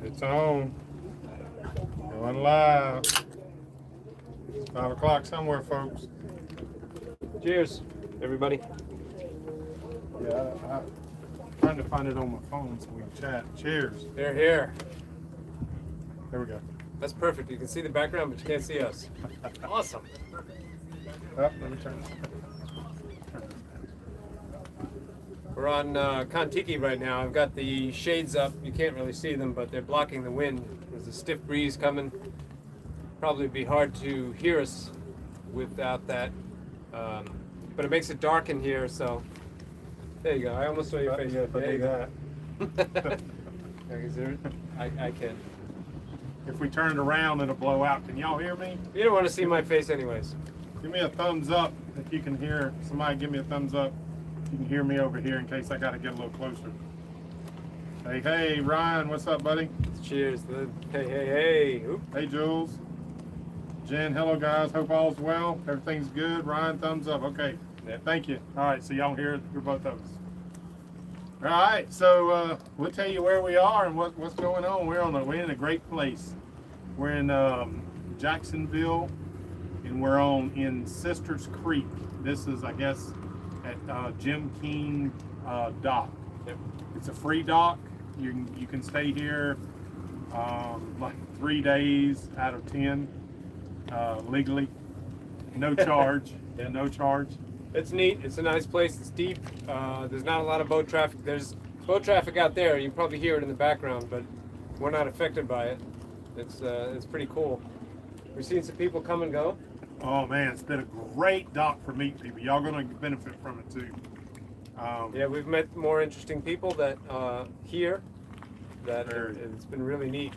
It's on. Going live. It's 5 o'clock somewhere, folks. Cheers, everybody. Yeah, I'm trying to find it on my phone so we can chat. Cheers. They're here. There we go. That's perfect. You can see the background, but you can't see us. Awesome. Oh, let me turn it. We're on Kontiki right now. I've got the shades up. You can't really see them, but they're blocking the wind. There's a stiff breeze coming. Probably be hard to hear us without that. But it makes it dark in here, so there you go. I almost saw your face. There you go. I can. If we turn it around, it'll blow out. Can y'all hear me? You don't want to see my face anyways. Give me a thumbs up if you can hear. Somebody give me a thumbs up. You can hear me over here in case I got to get a little closer. Hey, Ryan, what's up, buddy? Cheers. Hey. Oop. Hey, Jules. Jen, hello, guys. Hope all's well. Everything's good. Ryan, thumbs up. Okay. Yeah. Thank you. All right, so y'all hear both of us. All right, so we'll tell you where we are and what's going on. We're in a great place. We're in Jacksonville, and we're in Sisters Creek. This is, I guess, at Jim King dock. Yep. It's a free dock. You can stay here like 3 days out of 10 legally. No charge. Yeah. No charge. It's neat. It's a nice place. It's deep. There's not a lot of boat traffic. There's boat traffic out there. You can probably hear it in the background, but we're not affected by it. It's pretty cool. We've seen some people come and go. Oh man, it's been a great dock for meeting people. Y'all gonna benefit from it too. Yeah, we've met more interesting people that here. That Very. it's been really neat.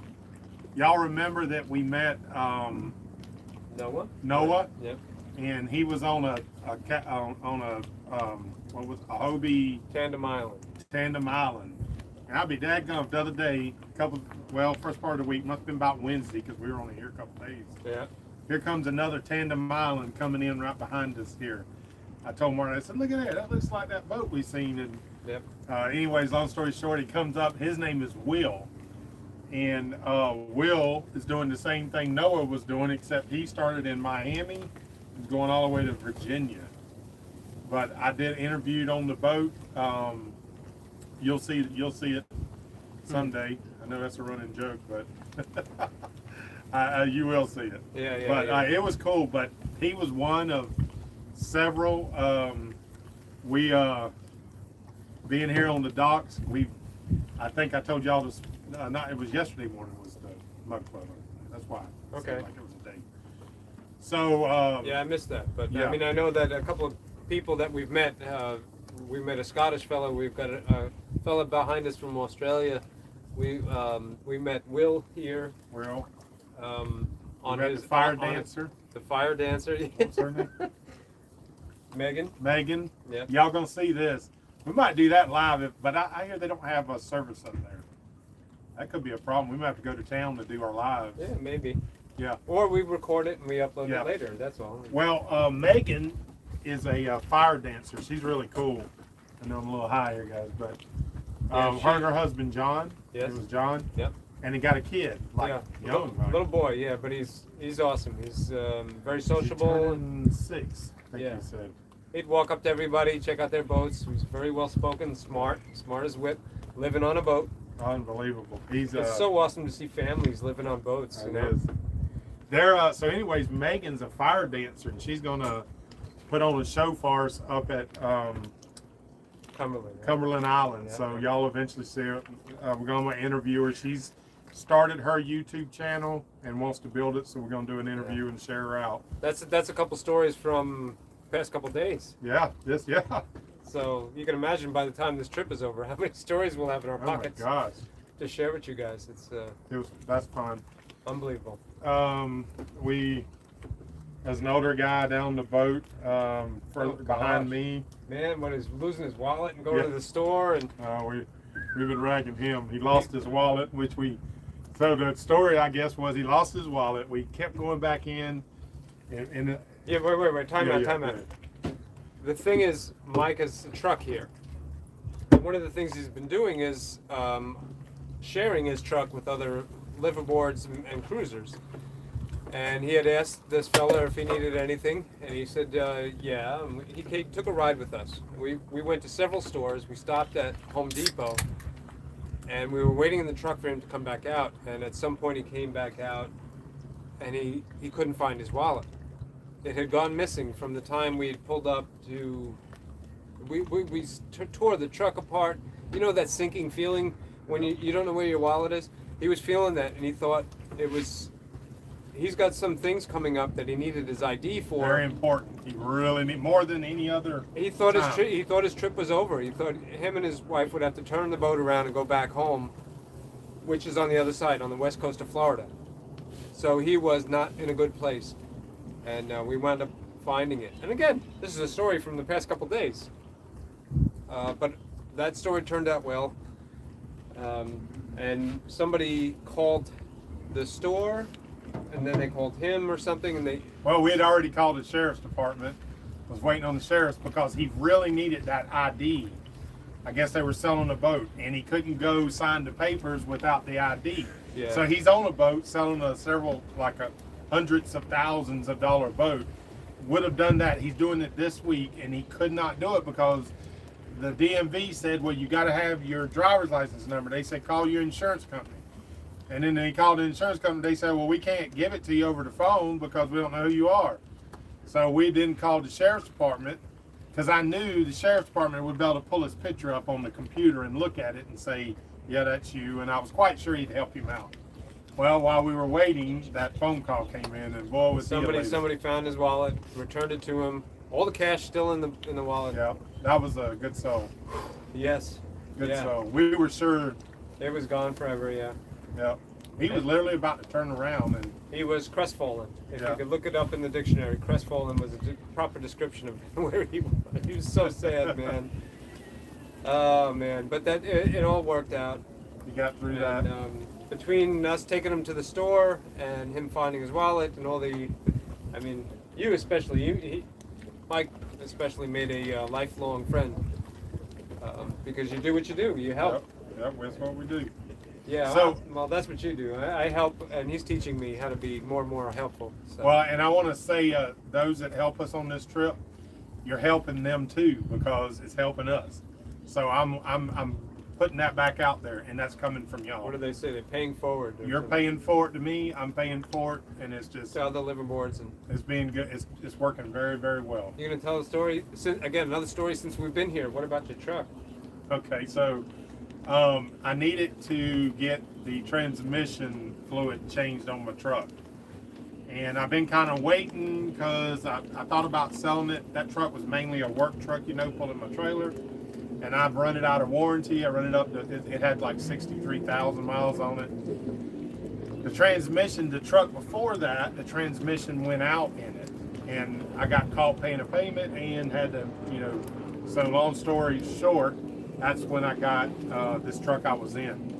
Y'all remember that we met Noah, Yep. and he was on a Hobie Tandem Island. Tandem Island. And I'll be dadgum the other day, first part of the week, must have been about Wednesday because we were only here a couple days. Yeah. Here comes another Tandem Island coming in right behind us here. I told Martin, I said, look at that looks like that boat we seen. And Yep. anyways, long story short, he comes up, his name is Will. And Will is doing the same thing Noah was doing, except he started in Miami, he's going all the way to Virginia. But I did interviewed on the boat. You'll see it someday. I know that's a running joke, but you will see it. Yeah. But it was cool. But he was one of several. We being here on the docks. I think I told y'all this. It was yesterday morning was the mug club. That's why. It Okay. seemed like it was a day. So. Yeah, I missed that. But Yeah. I mean, I know that a couple of people that we've met. We met a Scottish fellow. We've got a fellow behind us from Australia. We met Will here. Well. On We his the fire on dancer. The fire dancer. What's her name? Megan. Megan. Yeah. Y'all gonna see this. We might do that live, but I hear they don't have a service up there. That could be a problem. We might have to go to town to do our lives. Yeah, maybe. Yeah. Or we record it and we upload Yeah. it later. That's all. Well, Megan is a fire dancer. She's really cool. I know I'm a little high here, guys, but Yeah, her and her husband John. Yes. It was John. Yep. And he got a kid, like Yeah. young, right? Little boy. Yeah, but he's awesome. He's very He's sociable. turning 6, I think Yeah. he said. He'd walk up to everybody, check out their boats. He's very well spoken, smart as whip, living on a boat. Unbelievable. He's It's so awesome to see families living on boats. You It know? is. They're so anyways, Megan's a fire dancer and she's gonna put on a show for us up at Cumberland. Right? Cumberland Island. Yeah. So y'all eventually see her. We're gonna interview her. She's started her YouTube channel and wants to build it, so we're gonna do an interview and share her out. That's a couple stories from the past couple days. Yeah, yeah. So you can imagine by the time this trip is over, how many stories we'll have in our Oh my pockets gosh. to share with you guys. It's That's fun. unbelievable. We as an older guy down the boat behind gosh. me. Man, when he's losing his wallet and going Yeah. to the store and We've been ragging him. He lost his wallet, so the story, I guess, was he lost his wallet. We kept going back in. And yeah, wait, time out. yeah. The thing is, Mike has a truck here. One of the things he's been doing is sharing his truck with other liverboards and cruisers. And he had asked this fella if he needed anything, and he said, yeah. And took a ride with us. We went to several stores. We stopped at Home Depot, and we were waiting in the truck for him to come back out. And at some point, he came back out, and he couldn't find his wallet. It had gone missing from the time we had pulled up to. We tore the truck apart. You know that sinking feeling when you don't know where your wallet is? He was feeling that, and he thought it was. He's got some things coming up that he needed his ID for. Very important. He really need more than any other. He thought time. he thought his trip was over. He thought him and his wife would have to turn the boat around and go back home, which is on the other side, on the west coast of Florida. So he was not in a good place, and we wound up finding it. And again, this is a story from the past couple days, but that story turned out well. And somebody called the store. And then they called him or something, and they. Well, we had already called the sheriff's department. Was waiting on the sheriff's because he really needed that ID. I guess they were selling a boat, and he couldn't go sign the papers without the ID. Yeah. So he's on a boat selling hundreds of thousands of dollar boat. Would have done that. He's doing it this week, and he could not do it because the DMV said, "Well, you got to have your driver's license number." They said, "Call your insurance company." And then they called the insurance company. They said, "Well, we can't give it to you over the phone because we don't know who you are." So we didn't call the sheriff's department because I knew the sheriff's department would be able to pull his picture up on the computer and look at it and say, "Yeah, that's you." And I was quite sure he'd help him out. Well, while we were waiting, that phone call came in, and boy, was somebody found his wallet, returned it to him. All the cash still in the wallet. Yeah, that was a good soul. Yes. Good yeah. soul. We were sure. It was gone forever. Yeah. Yeah. He was literally about to turn around, and he was crestfallen. If Yeah. you could look it up in the dictionary, crestfallen was a proper description of where he was. He was so sad, man. Oh man, but that it all worked out. he got through And, that. between us taking him to the store and him finding his wallet and all I mean, you especially, Mike especially made a lifelong friend because you do what you do. You help. Yep, that's what we do. Yeah, So- well, that's what you do. I help, and he's teaching me how to be more and more helpful. So. Well, and I want to say, those that help us on this trip, you're helping them too because it's helping us. So I'm putting that back out there, and that's coming from y'all. What do they say? They're paying forward. or You're something. paying for it to me. I'm paying for it, and it's just Sell the liverboards, and it's being good. It's working very, very well. you're gonna tell a story. Again, another story since we've been here. What about your truck? Okay, so I needed to get the transmission fluid changed on my truck. And I've been kind of waiting because I thought about selling it. That truck was mainly a work truck, pulling my trailer. And I've run it out of warranty. I run it up to, it had like 63,000 miles on it. The transmission, the truck before that, the transmission went out in it. And I got caught paying a payment and had to, so long story short, that's when I got this truck I was in.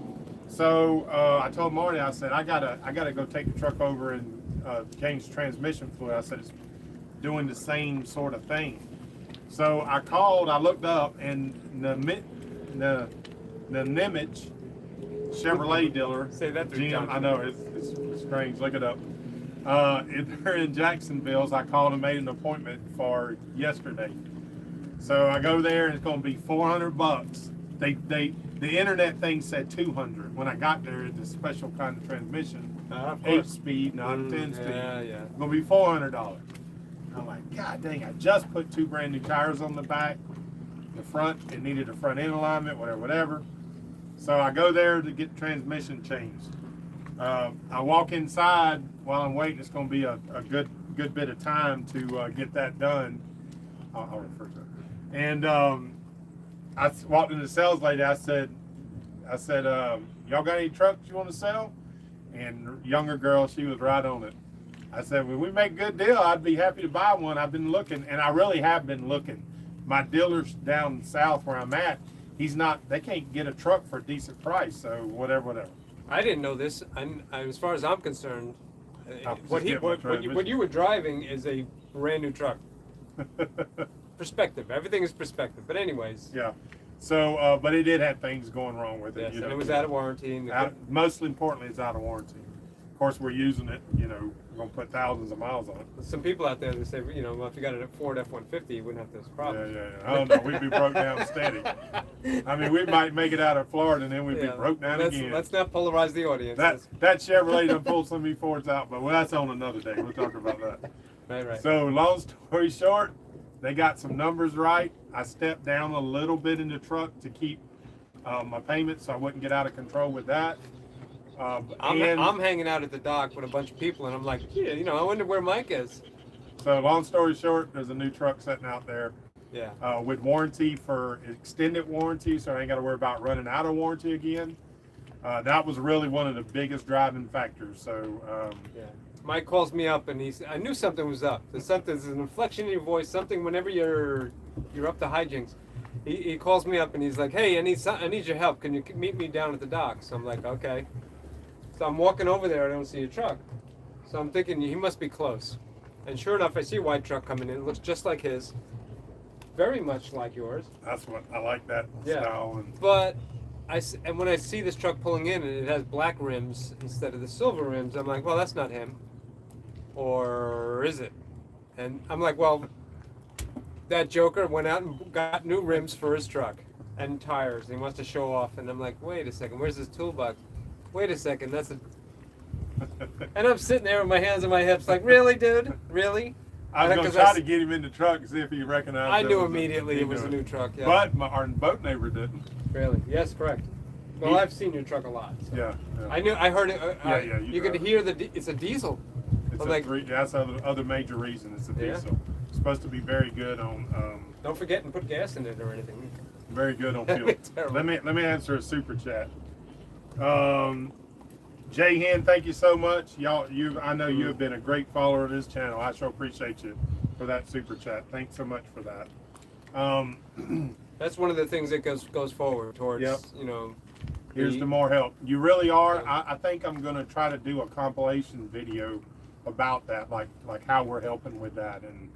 So I told Marty, I said, I gotta go take the truck over and change transmission fluid. I said, it's doing the same sort of thing. So I called, I looked up, and the Nimitz Chevrolet dealer. Say that 3 Jim, times. I know, it's strange, look it up. They're in Jacksonville, so I called and made an appointment for yesterday. So I go there and it's going to be $400. The internet thing said 200. When I got there, it's a special kind of transmission, Of 8-speed, not a 10-speed. Yeah. It's going to be $400. I'm like, God dang! I just put 2 brand new tires on the back. The front, it needed a front end alignment, whatever. So I go there to get the transmission changed. I walk inside while I'm waiting. It's going to be a good bit of time to get that done. I'll refer to it. And I walked in the sales lady. I said, y'all got any trucks you want to sell? And younger girl, she was right on it. I said, when we make a good deal, I'd be happy to buy one. I've been looking, and I really have been looking. My dealers down south where I'm at, they can't get a truck for a decent price. So whatever. I didn't know this. As far as I'm concerned, I'll what just get my what transmission. you were driving is a brand new truck. Perspective. Everything is perspective. But anyways, Yeah. So, but it did have things going wrong with it. Yes, You know, and it was out of warranty. And most importantly, it's out of warranty. Of course, we're using it. You know, we're gonna put thousands of miles on it. some people out there that say, you know, well, if you got a Ford F-150, you wouldn't have those problems. Yeah. I don't know. We'd be broke down steady. I mean, we might make it out of Florida, and then we'd be broke down again. Let's not polarize the audience. That Chevrolet done pulled some of these Fords out, but that's on another day. We'll talk about that. Right. So, long story short, they got some numbers right. I stepped down a little bit in the truck to keep my payments, so I wouldn't get out of control with that. I'm hanging out at the dock with a bunch of people, and I'm like, yeah, you know, I wonder where Mike is. So, long story short, there's a new truck sitting out there. Yeah. With warranty for extended warranty, so I ain't got to worry about running out of warranty again. That was really one of the biggest driving factors. So, yeah. Mike calls me up, and I knew something was up. There's an inflection in your voice, something whenever you're up to hijinks. He calls me up, and he's like, hey, I need your help. Can you meet me down at the dock? So I'm like, okay. So I'm walking over there, I don't see a truck. So I'm thinking he must be close. And sure enough, I see a white truck coming in. It looks just like his. Very much like yours. That's what I like, that style. But and when I see this truck pulling in and it has black rims instead of the silver rims, I'm like, well, that's not him. Or is it? And I'm like, well, that joker went out and got new rims for his truck and tires. And he wants to show off. And I'm like, wait a second, where's his toolbox? Wait a second, that's a... And I'm sitting there with my hands on my hips like, really, dude? Really? I was going to try to get him in the truck and see if he recognized it. I knew immediately it was a new truck, yeah. But our boat neighbor didn't. Really? Yes, correct. Well, I've seen your truck a lot. So. Yeah. I heard it. You could hear it's a diesel. That's other major reason. It's a diesel. It's supposed to be very good on... Don't forget and put gas in it or anything. Very good on fuel. Let me answer a super chat. Jay Hen, thank you so much. I know you have been a great follower of this channel. I sure appreciate you for that super chat. Thanks so much for that. That's one of the things that goes forward towards, you know. Here's the more help. You really are. I think I'm going to try to do a compilation video about that, like how we're helping with that. And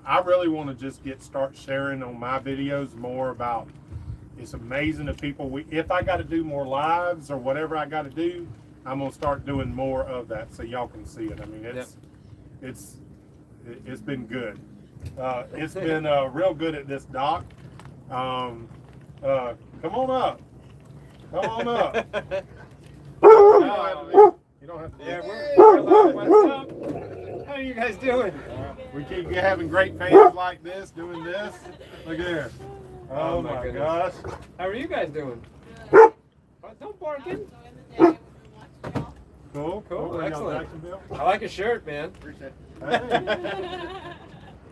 I really want to just start sharing on my videos more about. It's amazing that people. If I got to do more lives or whatever I got to do, I'm gonna start doing more of that so y'all can see it. I mean, it's been good. It's been real good at this dock. Come on up. Come on up. You don't have to. Yeah, what's up? How are you guys doing? We keep having great fans like this, doing this. Look at there. Oh my gosh. How are you guys doing? Don't bark in. Cool. Excellent. I like your shirt, man. Appreciate it. Hey.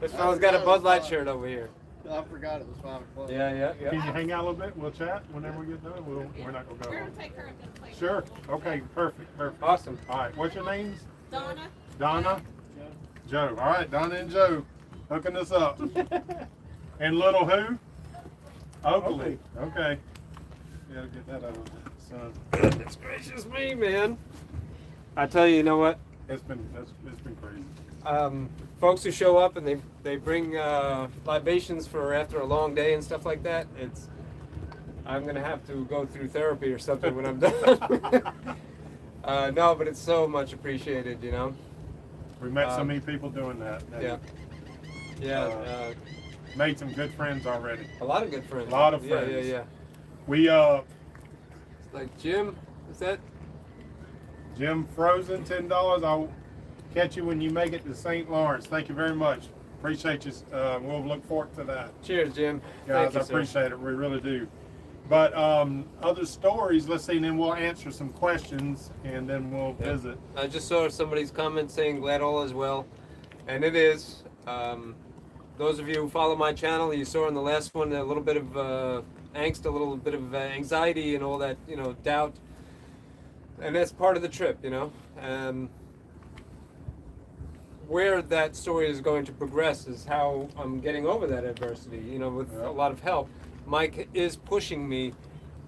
This fella's got a Bud Light shirt over here. I forgot it was 5 o'clock. Yeah. Can you hang out a little bit? We'll chat whenever we get done. We're not going to go We're home. gonna take her to the place. Sure. Okay, perfect. Awesome. All right, what's your names? Donna. Donna? Joe. All right, Donna and Joe hooking us up. And little who? Oakley. Okay. You gotta get that over with, son. Goodness gracious me, man. I tell you, you know what? It's been crazy. Folks who show up and they bring libations for after a long day and stuff like that. I'm gonna have to go through therapy or something when I'm done. No, but it's so much appreciated, you know. We met so many people doing that. Yeah. Made some good friends already. A lot of good friends. A lot of friends. Yeah. We It's like Jim. Is that? Jim Frozen, $10. I'll catch you when you make it to St. Lawrence. Thank you very much. Appreciate you. We'll look forward to that. Cheers, Jim. Guys, Thank you, I appreciate it. We really do. But other stories, let's see, and then we'll answer some questions and then we'll visit. I just saw somebody's comment saying glad all is well. And it is. Those of you who follow my channel, you saw in the last one a little bit of angst, a little bit of anxiety and all that, you know, doubt. And that's part of the trip, you know. Where that story is going to progress is how I'm getting over that adversity, you know, with a lot of help. Mike is pushing me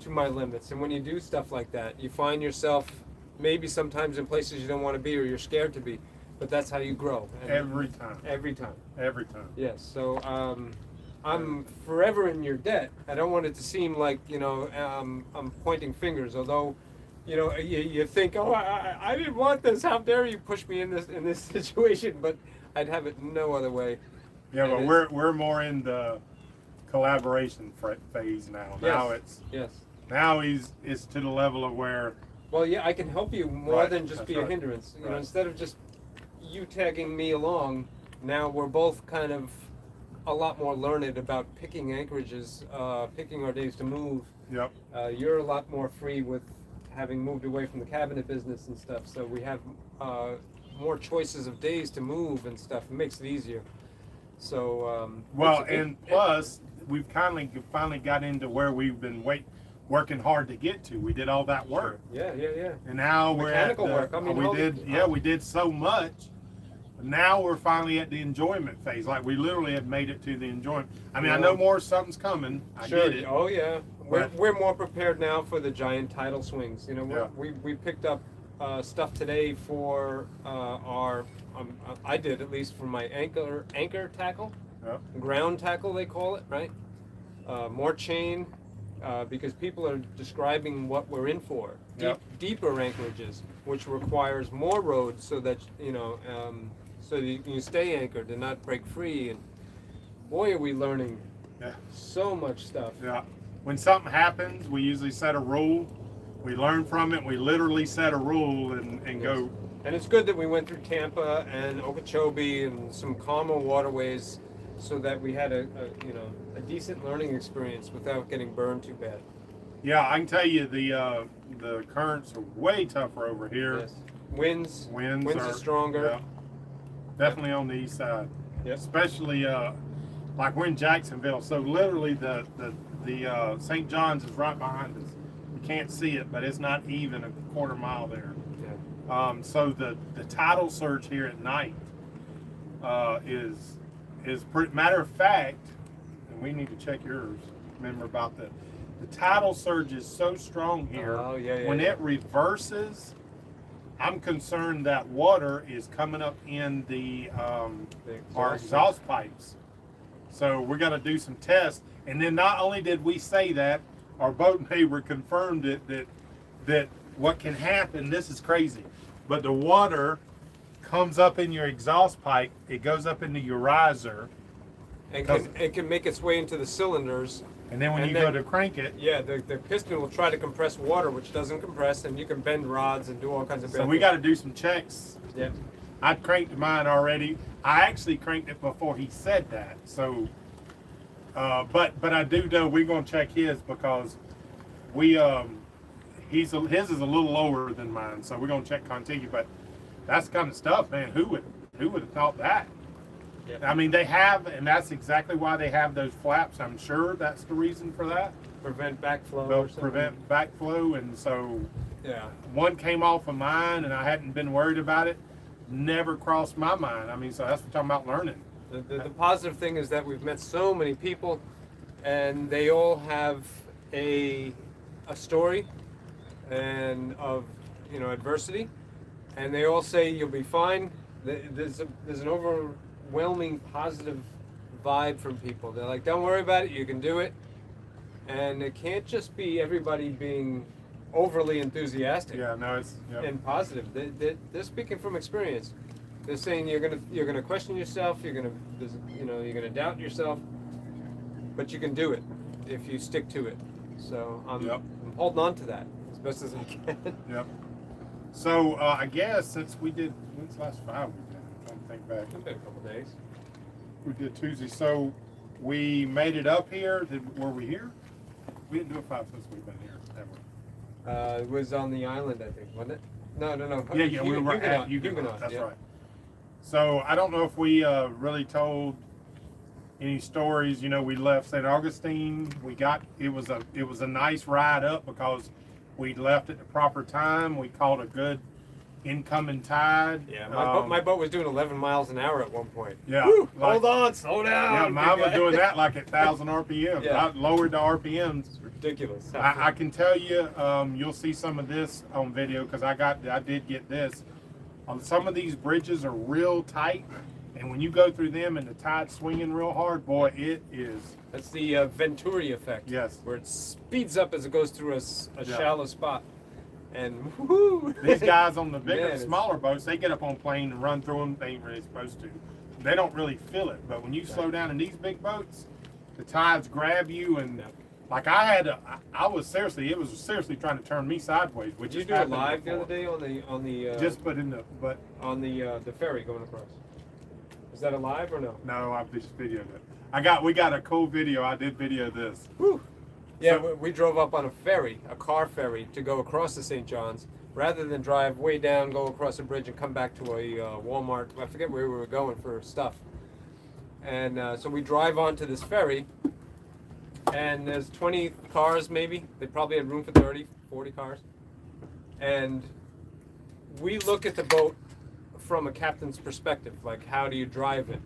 to my limits. And when you do stuff like that, you find yourself maybe sometimes in places you don't want to be or you're scared to be. But that's how you grow. And Every time. Every time. Every time. Yes. So I'm forever in your debt. I don't want it to seem like, I'm pointing fingers. Although, you think, oh, I didn't want this. How dare you push me in this situation? But I'd have it no other way. Yeah, And but it's- we're more in the collaboration phase now. Now Yes. now it's to the level of where Well, yeah, I can help you more Right, than just that's be a right. hindrance. Right. Instead of just you tagging me along, now we're both kind of a lot more learned about picking anchorages, picking our days to move. yep. You're a lot more free with having moved away from the cabinet business and stuff, so we have more choices of days to move and stuff. It makes it easier. So Well, it's- and plus we've finally got into where we've been working hard to get to. We did all that work. yeah, And now we're at Mechanical work. I mean, we did so much. Now we're finally at the enjoyment phase. Like we literally have made it to the enjoyment. I mean, I know more something's coming. I Sure. get it. Oh yeah. But- We're more prepared now for the giant tidal swings. Yeah. We picked up stuff today for our. I did at least for my anchor tackle, Yep. ground tackle they call it, right? More chain. Because people are describing what we're in for, Yep. deeper anchorages, which requires more roads so that so that you can stay anchored and not break free. And boy, are we learning Yeah. so much stuff. Yeah. When something happens, we usually set a rule. We learn from it. We literally set a rule and go. And it's good that we went through Tampa and Okeechobee and some calmer waterways, so that we had a decent learning experience without getting burned too bad. Yeah, I can tell you the currents are way tougher over here. Yes. Winds Winds are stronger. Yeah, definitely on the east side. Yep. Especially like we're in Jacksonville, so literally the St. John's is right behind us. We can't see it, but it's not even a quarter mile there. Yeah. So the tidal surge here at night is pretty, matter of fact, and we need to check yours. Remember about the tidal surge is so strong here. Oh, yeah, when yeah. it reverses, I'm concerned that water is coming up in our exhaust pipes. So we're going to do some tests. And then not only did we say that, our boat neighbor confirmed it that what can happen, this is crazy, but the water comes up in your exhaust pipe, it goes up into your riser, And it can make its way into the cylinders. and then when And you then- go to crank it, Yeah, the piston will try to compress water, which doesn't compress, and you can bend rods and do all kinds of bad so we things. got to do some checks. Yeah. I cranked mine already. I actually cranked it before he said that. So, but I do know we're gonna check his because we his is a little lower than mine. So we're gonna check Contiguous. But that's the kind of stuff, man. Who would have thought that? Yeah. I mean, they have, and that's exactly why they have those flaps. I'm sure that's the reason for that. Prevent backflow They'll or something. prevent backflow, and so Yeah. one came off of mine, and I hadn't been worried about it. Never crossed my mind. I mean, so that's what I'm talking about learning. The positive thing is that we've met so many people, and they all have a story and of adversity, and they all say you'll be fine. There's an overwhelming positive vibe from people. They're like, don't worry about it, you can do it. And it can't just be everybody being overly enthusiastic Yeah, no, it's yeah. and positive. They're speaking from experience. They're saying you're gonna question yourself. You're gonna doubt yourself, but you can do it if you stick to it. So I'm holding on to that as best as I can. Yep. So I guess since we did, when's the last 5 we've done? I'm trying to think back. It's been a couple days. We did Tuesday, so we made it up here. Were we here? We didn't do a 5 since we've been here ever. It was on the island, I think, wasn't it? No. Yeah, we were at Huguenot. That's yeah. right. So I don't know if we really told any stories. We left St. Augustine. It was a nice ride up because we left at the proper time. We caught a good incoming tide. Yeah, my boat was doing 11 miles an hour at one point. Yeah, Woo, like- hold on, slow down. Yeah, mine was big guy. doing that like at 1,000 RPM. Yeah. I lowered the RPMs. It's ridiculous. I can tell you, you'll see some of this on video because I did get this. Some of these bridges are real tight, And when you go through them and the tide's swinging real hard, boy, it is. That's the Venturi effect. Yes. Where it speeds up as it goes through a Yeah. shallow spot. And woo! These guys on the bigger, Man, it's- smaller boats, they get up on plane and run through them. They ain't really supposed to. They don't really feel it. But when you slow down in these big boats, the tides grab you and. Yeah. Like I was seriously, it was seriously trying to turn me sideways. Which Did you has do it happened live before. the other day on the Just put in the, but on the ferry going across? Is that a live or no? no, I just videoed it. We got a cool video. I did video this. Whew. Yeah, So- we drove up on a ferry, a car ferry, to go across the St. John's, rather than drive way down, go across the bridge, and come back to a Walmart. I forget where we were going for stuff. And so we drive onto this ferry, and there's 20 cars maybe. They probably had room for 30, 40 cars. And we look at the boat from a captain's perspective, like how do you drive it?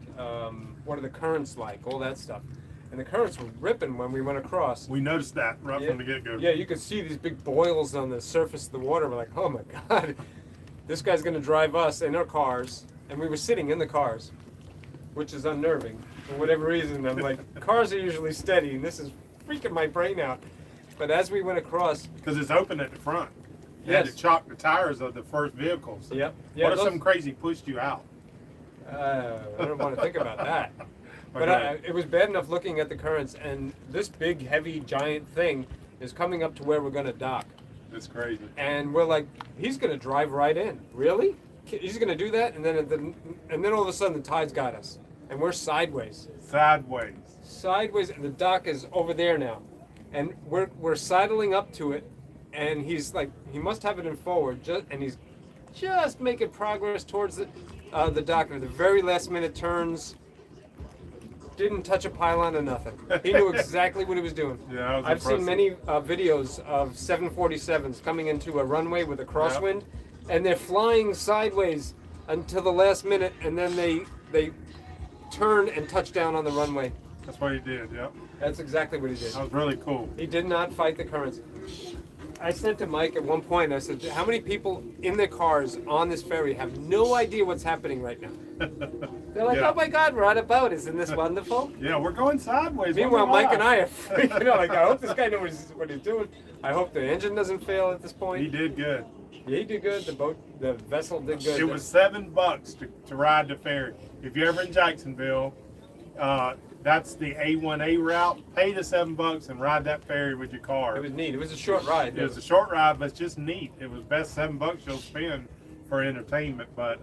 What are the currents like? All that stuff. And the currents were ripping when we went across. We noticed that right Yeah. from the get-go. Yeah, you could see these big boils on the surface of the water. We're like, oh my God, this guy's gonna drive us in our cars. And we were sitting in the cars, which is unnerving for whatever reason. I'm like, cars are usually steady, and this is freaking my brain out. But as we went across, Because it's open at the front. You had Yes. to chock the tires of the first vehicles. yep, yeah, What if those- something crazy pushed you out? I don't want to think about that. But Okay. it was bad enough looking at the currents, and this big, heavy, giant thing is coming up to where we're gonna dock. It's crazy. And we're like, he's gonna drive right in. Really? He's gonna do that? And then all of a sudden the tide's got us, and we're sideways, Sideways. and the dock is over there now, and we're sidling up to it, and he's like, he must have it in forward, and he's just making progress towards the dock. And at the very last minute turns. Didn't touch a pylon or nothing. He knew exactly what he was doing. Yeah, that was I've seen impressive. many videos of 747s coming into a runway with a crosswind, and they're flying sideways until the last minute, and then they turn and touch down on the runway. That's what he did, yep. That's exactly what he did. That was really cool. He did not fight the currents. I said to Mike at one point, I said, how many people in their cars on this ferry have no idea what's happening right now? They're like, Yeah. oh my God, we're on a boat. Isn't this wonderful? Yeah, we're going sideways. Meanwhile, Wonder Mike and why. I are freaking out. Like, I hope this guy knows what he's doing. I hope the engine doesn't fail at this He point. did good. Yeah, he did good. The vessel did good. It was $7 to ride the ferry. If you're ever in Jacksonville, that's the A1A route. Pay the $7 and ride that ferry with your car. It was neat. It was a short ride. It was a short ride, but it's just neat. It was best $7 you'll spend for entertainment. But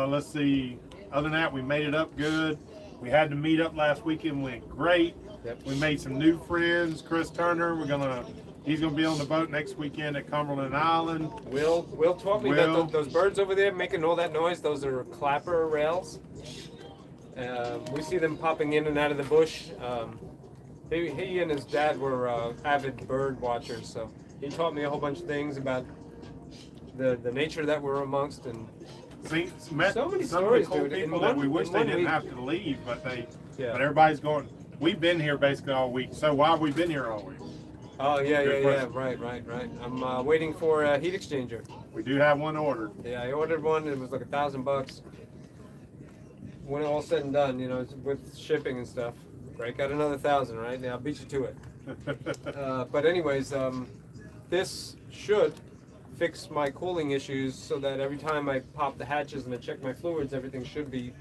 let's see. Other than that, we made it up good. We had to meet up last weekend. Went great. Yep. We made some new friends. Chris Turner. He's gonna be on the boat next weekend at Cumberland Island. Will taught me that Will. those birds over there making all that noise, those are clapper rails. We see them popping in and out of the bush. He and his dad were avid bird watchers, so he taught me a whole bunch of things about the nature that we're amongst. And Met So many some stories, of the cool dude. In people that we one- wish in they one didn't week- have to leave, but Yeah. but everybody's going. We've been here basically all week. So why have we been here all week? oh yeah, Good yeah, question. right. I'm waiting for a heat exchanger. We do have one ordered. Yeah, I ordered one. It was like $1,000. When all said and done, it's with shipping and stuff. Break out another 1,000, right? Now I'll beat you to it. But anyways, this should fix my cooling issues so that every time I pop the hatches and I check my fluids, everything should be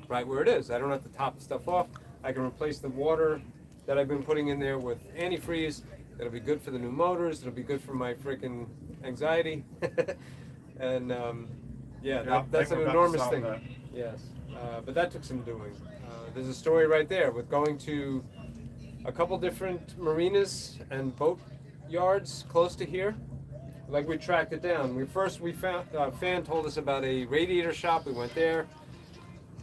right where it is. I don't have to top the stuff off. I can replace the water that I've been putting in there with antifreeze. It'll be good for the new motors. It'll be good for my freaking anxiety. And Yeah, I that's think an we're about to enormous solve thing. that. Yes, but that took some doing. There's a story right there with going to a couple different marinas and boat yards close to here. Like we tracked it down. We found Fan told us about a radiator shop. We went there.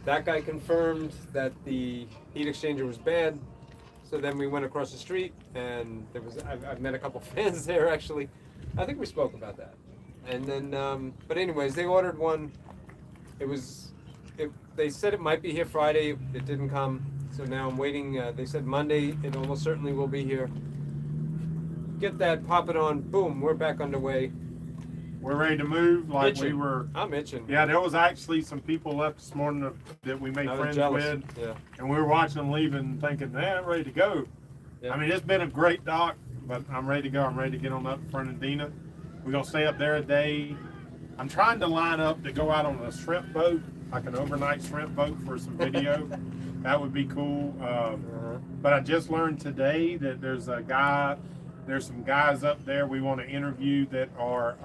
That guy confirmed that the heat exchanger was bad. So then we went across the street, and I've met a couple fans there actually. I think we spoke about that. And then, but anyways, they ordered one. They said it might be here Friday. It didn't come. So now I'm waiting. They said Monday. It almost certainly will be here. Get that, pop it on. Boom, we're back underway. We're ready to move. Like we Itching. were. I'm itching. Yeah, there was actually some people left this morning that we made I was friends jealous. with, Yeah. and we were watching them leaving, thinking, "Man, I'm ready to go." Yeah. I mean, it's been a great dock, but I'm ready to go. I'm ready to get on up Fernandina. We're gonna stay up there a day. I'm trying to line up to go out on a shrimp boat, like an overnight shrimp boat for some video. That would be cool. But I just learned today that there's some guys up there we want to interview that are,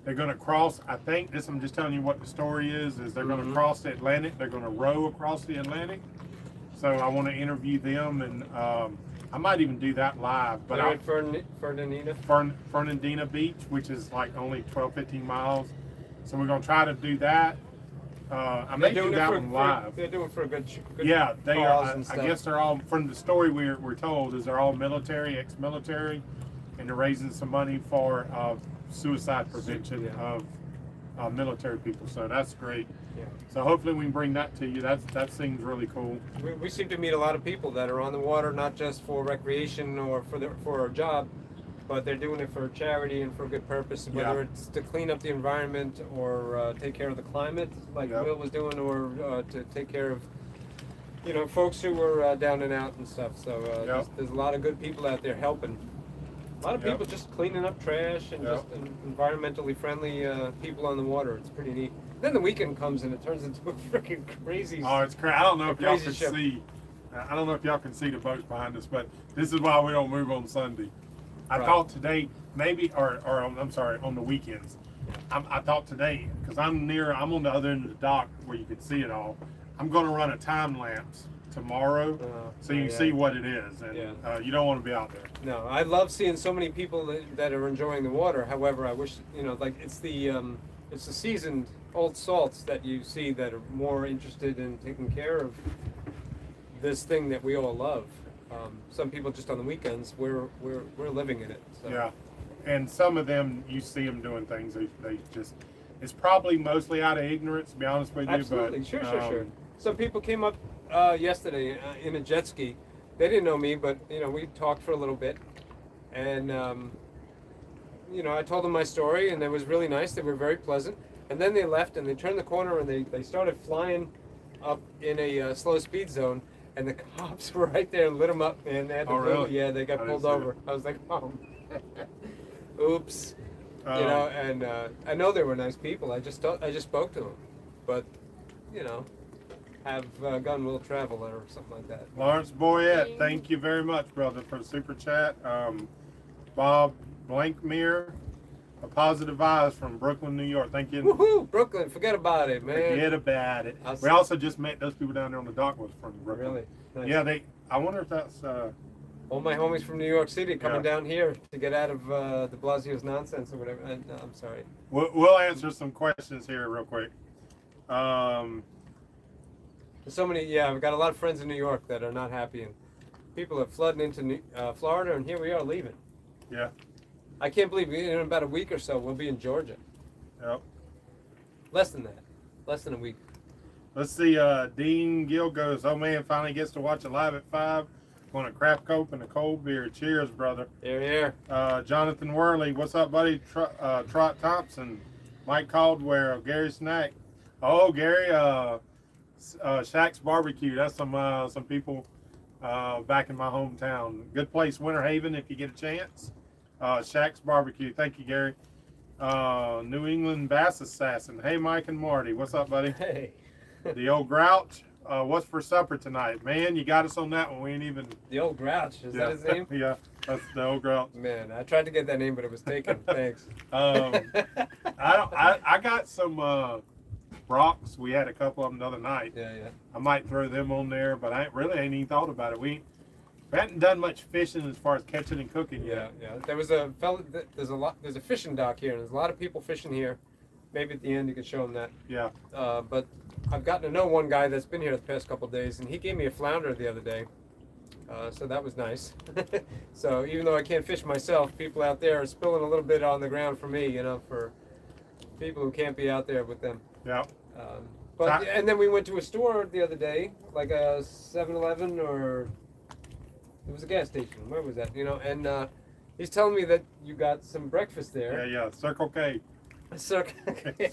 they're going to cross, I think this, I'm just telling you what the story is they're going to cross the Atlantic. They're going to row across the Atlantic. So I want to interview them, and I might even do that live. But They're at Fernandina. Fernandina Beach, which is like only 12, 15 miles. So we're going to try to do that. I may do that one live. They're doing for a good Yeah, they cause are. and I stuff. guess they're all, from the story we're told, is they're all military, ex-military, and they're raising some money for suicide prevention Yeah. of military people. So that's great. Yeah. So hopefully we can bring that to you. That seems really cool. We seem to meet a lot of people that are on the water, not just for recreation or for a job, but they're doing it for charity and for a good purpose, whether Yeah. it's to clean up the environment or take care of the climate, like Yep. Will was doing, or to take care of, folks who were down and out and stuff. So Yep. there's a lot of good people out there helping. A lot of Yep. people just cleaning up trash and Yep. just environmentally friendly people on the water. It's pretty neat. Then the weekend comes and it turns into a freaking crazy. Oh, it's crazy. I don't know if y'all Crazy can ship. see. I don't know if y'all can see the boats behind us, but this is why we don't move on Sunday. I Right. thought today, maybe, I'm sorry, on the weekends. I thought today, because I'm on the other end of the dock where you can see it all. I'm going to run a time lapse tomorrow, so you can yeah. see what it is, and Yeah. you don't want to be out there. No, I love seeing so many people that are enjoying the water. However, I wish like it's the seasoned old salts that you see that are more interested in taking care of this thing that we all love. Some people just on the weekends. We're living in it. So. Yeah, and some of them, you see them doing things. They just, it's probably mostly out of ignorance, to be honest with you. Absolutely, but, sure. Some people came up yesterday in a jet ski. They didn't know me, but we talked for a little bit, and I told them my story, and it was really nice. They were very pleasant, and then they left, and they turned the corner, and they started flying up in a slow speed zone, and the cops were right there and lit them up, and they had to Oh, really? Yeah, they got I didn't pulled see over. it. I was like, oh, oops. Um, And I know they were nice people. I just spoke to them, but have gun will travel or something like that. Lawrence Boyette, thank you very much, brother, for the super chat. Bob Blankmere, a positive vibes from Brooklyn, New York. Thank you. Woohoo! Brooklyn, forget about it, man. Forget about it. I'll We see- also just met those people down there on the dock was from Brooklyn. Really? Nice. Yeah, I wonder if that's. All my homies from New York City coming Yeah. down here to get out of de Blasio's nonsense or whatever. No, I'm sorry. We'll answer some questions here real quick. There's so many. Yeah, I've got a lot of friends in New York that are not happy, and people are flooding into Florida, and here we are leaving. Yeah. I can't believe in about a week or so we'll be in Georgia. Yep. Less than that. Less than a week. Let's see. Dean Gill goes, oh man, finally gets to watch it live at 5 on a craft coke and a cold beer. Cheers, brother. Here. Jonathan Worley, what's up, buddy? Trot Thompson, Mike Caldwell, Gary Snack. Oh, Gary, Shack's Barbecue. That's some people back in my hometown. Good place, Winter Haven, if you get a chance. Shack's Barbecue. Thank you, Gary. New England Bass Assassin. Hey, Mike and Marty. What's up, buddy? Hey. The old Grouch. What's for supper tonight? Man, you got us on that one. We ain't even. The old Grouch. Is that his name? Yeah, that's the old Grouch. Man, I tried to get that name, but it was taken. Thanks. I got some rocks. We had a couple of them the other night. Yeah. I might throw them on there, but I ain't even thought about it. We haven't done much fishing as far as catching and cooking yet. Yeah. There was a fella. There's a fishing dock here, and there's a lot of people fishing here. Maybe at the end you could show them that. Yeah. But I've gotten to know one guy that's been here the past couple of days, and he gave me a flounder the other day. So that was nice. So even though I can't fish myself, people out there are spilling a little bit on the ground for me, for people who can't be out there with them. Yeah. And then we went to a store the other day, like a 7-Eleven or it was a gas station. Where was that? And He's telling me that you got some breakfast Yeah, there. yeah. Circle K. Circle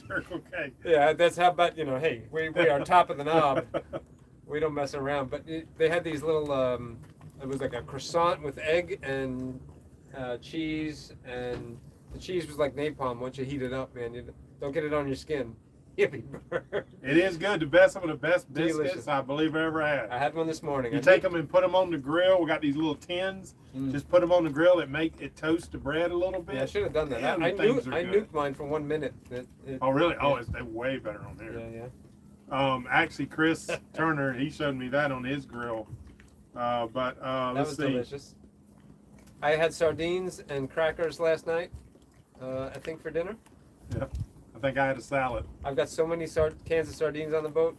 Circle K. Yeah, that's how about, hey, we are top of the knob. We don't mess around. But they had these little, it was like a croissant with egg and cheese, and the cheese was like napalm. Once you heat it up, man, you don't get it on your skin. You'll be burned. It is good. The best, some of the best biscuits Delicious. I believe I ever had. I had one this morning. You take them and put them on the grill. We got these little tins. Mm. Just put them on the grill. It toasts the bread a little bit. Yeah, I should have done that. Damn, I things are I good. nuked mine for 1 minute. Oh really? Yeah. Oh, it's way better on Yeah, there. yeah. Actually, Chris Turner, he showed me that on his grill. That Let's was see. delicious. I had sardines and crackers last night, I think, for dinner. Yep. I think I had a salad. I've got so many cans of sardines on the boat.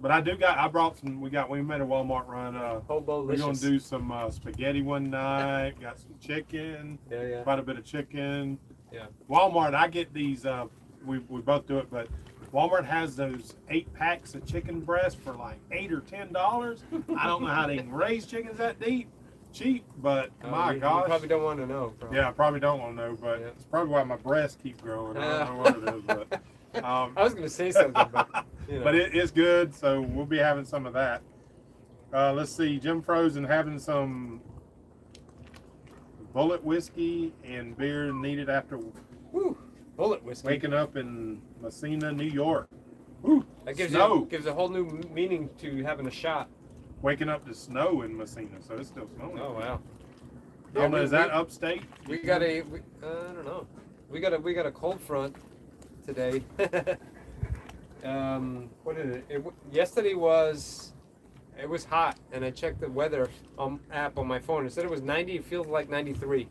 But I brought some. We made a Walmart run. Hobo We're gonna do some spaghetti one night. Got some chicken. Yeah, yeah. Quite a bit of chicken. Yeah. Walmart, I get these. We both do it, but Walmart has those 8 packs of chicken breast for like $8 or $10. I don't know how they can raise chickens that cheap, but my you gosh. probably don't want to know. Probably. Yeah, I probably don't want to know, but Yeah. it's probably why my breasts keep growing. I don't know what it is, but. I was going to say something, but But it's good, so we'll be having some of that. Let's see, Jim Frozen having some bullet whiskey and beer needed after Woo, bullet whiskey. waking up in Messina, New York. That gives Snow. gives a whole new meaning to having a shot. Waking up to snow in Messina, so it's still snowing. Oh wow. I don't know, is that upstate? We got I don't know. We got a cold front today. What is it? Yesterday it was hot, and I checked the weather app on my phone. It said it was 90. It feels like 93.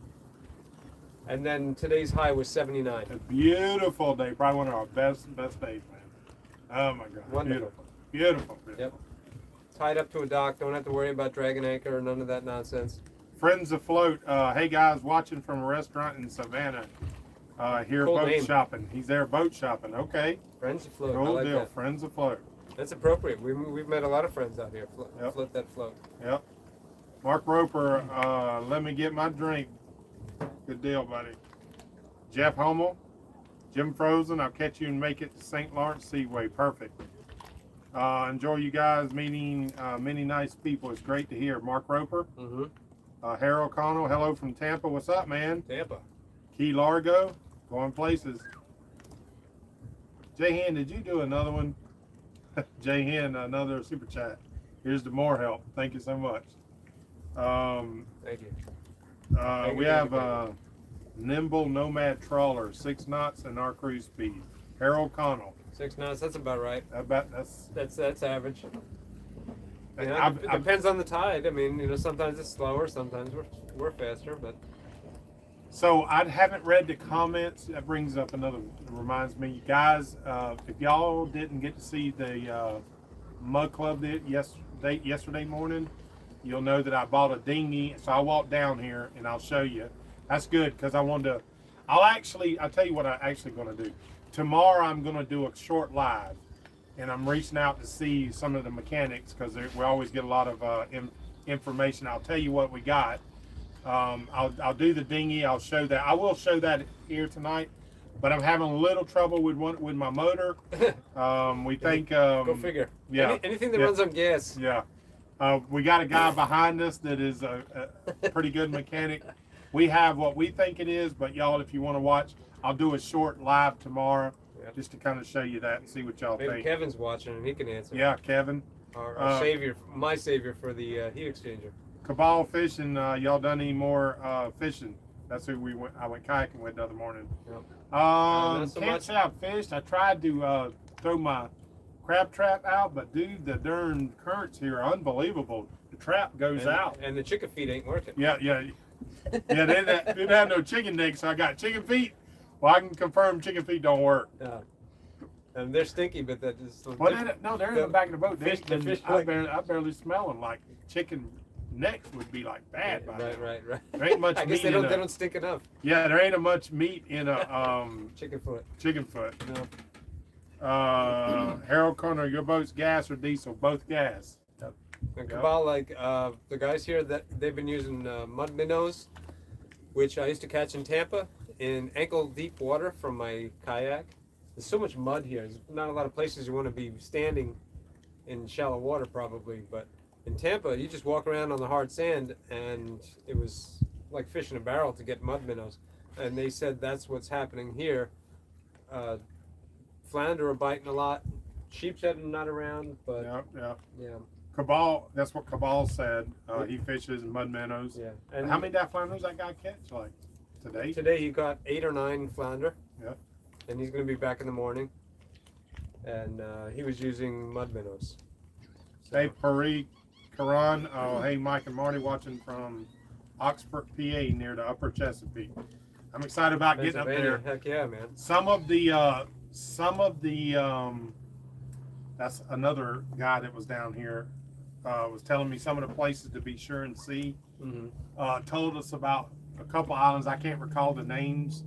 And then today's high was 79. A beautiful day, probably one of our best days, man. Oh my God, Wonderful. beautiful. Yep. Tied up to a dock. Don't have to worry about dragging anchor or none of that nonsense. Friends Afloat, hey guys, watching from a restaurant in Savannah. Here Cool boat name. shopping. He's there boat shopping. Okay, Friends afloat. I cool like deal. that. Friends Afloat. That's appropriate. We've met a lot of friends out here. Yep. Float that float. Yep. Mark Roper, let me get my drink. Good deal, buddy. Jeff Hummel, Jim Frozen, I'll catch you and make it to St. Lawrence Seaway. Perfect. Enjoy you guys meeting many nice people. It's great to hear. Mark Roper, Mm-hmm. Harold Connell, hello from Tampa. What's up, man? Tampa. Key Largo, going places. Jay Hen, did you do another one? Jay Hen, another super chat. Here's the more help. Thank you so much. Thank you. Thank We you, have thank you. Nimble Nomad Trawler, 6 knots and our cruise speed. Harold Connell. 6 knots. That's about right. That's average. I've- It depends on the tide. I mean, sometimes it's slower, sometimes we're faster, but So I haven't read the comments. That brings up reminds me, guys. If y'all didn't get to see the Mud Club yesterday morning, you'll know that I bought a dinghy. So I walked down here and I'll show you. That's good because I wanted to. I'll tell you what I'm actually going to do. Tomorrow I'm going to do a short live, and I'm reaching out to see some of the mechanics because we always get a lot of information. I'll tell you what we got. I'll do the dinghy. I'll show that. I will show that here tonight, but I'm having a little trouble with my motor. We think. go figure. Yeah. Anything that Yeah. runs on gas. Yeah. We got a guy behind us that is a pretty good mechanic. We have what we think it is, but y'all, if you want to watch, I'll do a short live tomorrow Yep. just to kind of show you that and see what y'all Maybe think. Kevin's watching and he can answer. Yeah, Kevin. Our savior, my savior for the heat exchanger. Cabal Fishing, y'all done any more fishing? That's who I went kayaking with the other morning. Yep. Not so Can't much. say I fished. I tried to throw my crab trap out, but dude, the darn currents here are unbelievable. The trap goes out. And the chicken feet ain't working. Yeah. They didn't have no chicken necks, so I got chicken feet. Well, I can confirm chicken feet don't work. And they're stinky, but that is. No, they're in the back of the boat. The fish I barely smell them. Like chicken necks would be like bad by now. Right. There ain't much I guess meat they in don't stink enough. Yeah, there ain't much meat in a Chicken foot. chicken foot. No. Harold Connor, your boat's gas or diesel? Both gas. And Cabal, the guys here that they've been using mud minnows. which I used to catch in Tampa in ankle deep water from my kayak. There's so much mud here. There's not a lot of places you want to be standing in shallow water probably, but in Tampa you just walk around on the hard sand and it was like fish in a barrel to get mud minnows. And they said that's what's happening here. Flounder are biting a lot. Sheepshead are not around, but Yeah. yeah. Cabal, that's what Cabal said. He fishes mud minnows. Yeah. And How many that flounders that guy catch? Like today? today he got 8 or 9 flounder. Yeah. And he's going to be back in the morning. And he was using mud minnows. So, Hey, Parik, Karan. Hey, Mike and Marty watching from Oxford, PA, near the Upper Chesapeake. I'm excited about getting up Pennsylvania, there. heck yeah, man. Some of the that's another guy that was down here was telling me some of the places to be sure and see. Mm-hmm. Told us about a couple islands. I can't recall the names.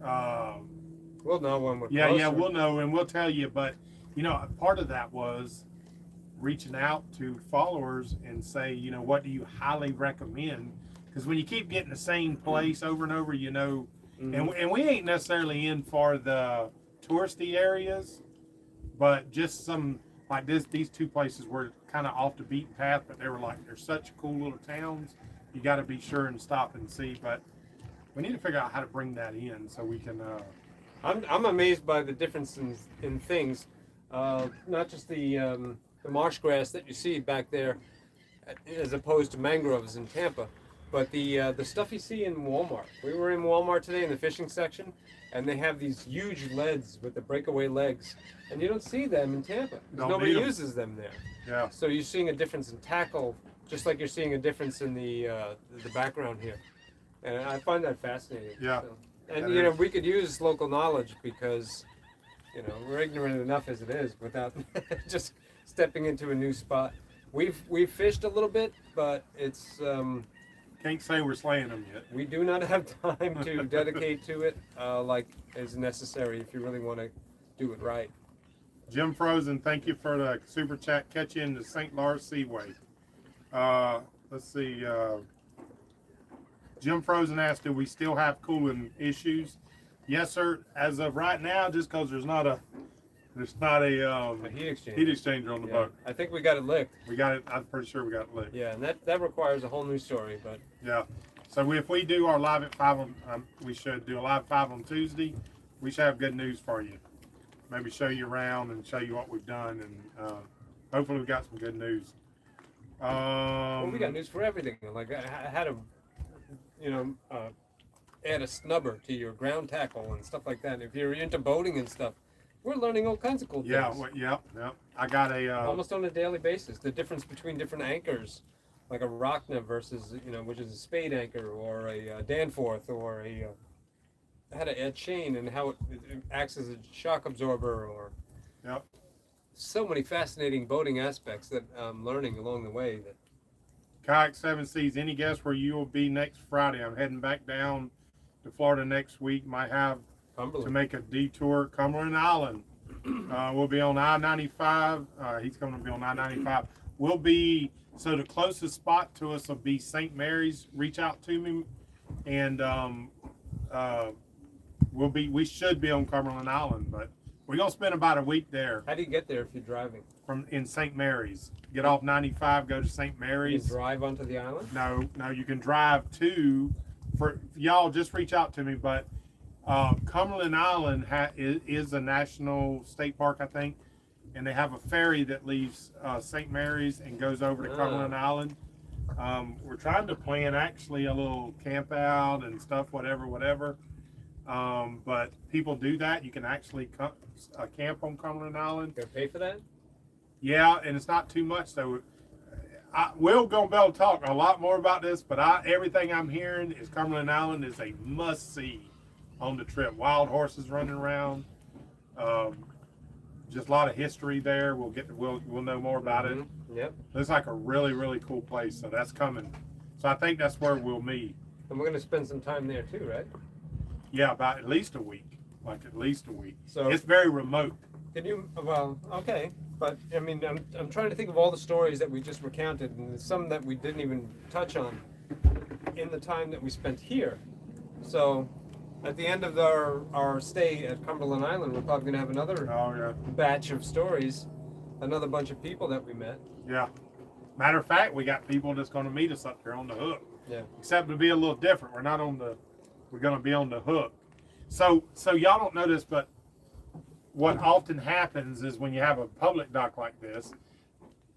We'll know when we're Yeah, closer. we'll know and we'll tell you. But you know, part of that was reaching out to followers and say, you know, what do you highly recommend? Because when you keep getting the same place over and over, you know, and we ain't necessarily in for the touristy areas, but just some like these two places were kind of off the beaten path, but they were like, they're such cool little towns. You got to be sure and stop and see. But we need to figure out how to bring that in so we can. I'm amazed by the difference in things. Not just the marsh grass that you see back there, as opposed to mangroves in Tampa, but the stuff you see in Walmart. We were in Walmart today in the fishing section, and they have these huge leads with the breakaway legs, and you don't see them in Tampa. 'Cause Don't nobody need 'em. uses them there. Yeah. So you're seeing a difference in tackle, just like you're seeing a difference in the background here, and I find that fascinating. Yeah. So, and That you know, is. we could use local knowledge because, you know, we're ignorant enough as it is without just stepping into a new spot. We've fished a little bit, but it's Can't say we're slaying them yet. we do not have time to dedicate to it like is necessary if you really want to do it right. Jim Frozen, thank you for the super chat. Catch you in the St. Lawrence Seaway. Let's see. Jim Frozen asked, do we still have cooling issues? Yes, sir. As of right now, just because there's not a A heat exchange. heat exchanger on the Yeah. boat. I think we got it licked. We got it. I'm pretty sure we got it licked. Yeah, and that requires a whole new story. But Yeah. So if we do our live at 5 on, we should do a live 5 on Tuesday. We should have good news for you. Maybe show you around and show you what we've done, and hopefully we got some good news. well, we got news for everything. Like I had to, you know, add a snubber to your ground tackle and stuff like that. If you're into boating and stuff, we're learning all kinds of cool things. Yeah, well, yeah. I got a. Almost on a daily basis. The difference between different anchors, like a Rockna versus, you know, which is a spade anchor, or a Danforth, or had a chain, and how it acts as a shock absorber, or Yep. so many fascinating boating aspects that I'm learning along the way. That Kayak 7 Seas. Any guess where you will be next Friday? I'm heading back down to Florida next week. Might have to Cumberland. make a detour. Cumberland Island. We'll be on I-95. He's going to be on I-95. We'll be, so the closest spot to us will be St. Mary's. Reach out to me, and we should be on Cumberland Island, but we're going to spend about a week there How do you get there if you're driving? in St. Mary's. Get off 95, go to St. You Mary's. drive onto the island? No, you can drive to, for y'all just reach out to me, but Cumberland Island is a national state park, I think, and they have a ferry that leaves St. Mary's and goes over to Cumberland Island. We're trying to plan actually a little camp out and stuff, whatever. But people do that. You can actually camp on Cumberland Island. Gotta pay for that? Yeah, and it's not too much, so we're going to be able to talk a lot more about this, but everything I'm hearing is Cumberland Island is a must-see on the trip. Wild horses running around, just a lot of history there. We'll know more about it. Yep. It's like a really, really cool place, so that's coming. So I think that's where we'll meet. And we're gonna spend some time there too, right? Yeah, about at least a week. So It's very remote. can you? Well, okay, but I mean, I'm trying to think of all the stories that we just recounted, and some that we didn't even touch on. in the time that we spent here. So at the end of our stay at Cumberland Island, we're probably going to have another Oh yeah. batch of stories, another bunch of people that we met. Yeah. Matter of fact, we got people that's going to meet us up here on the hook. Yeah. Except to be a little different. We're not on the. We're going to be on the hook. So y'all don't know this, but what often happens is when you have a public dock like this,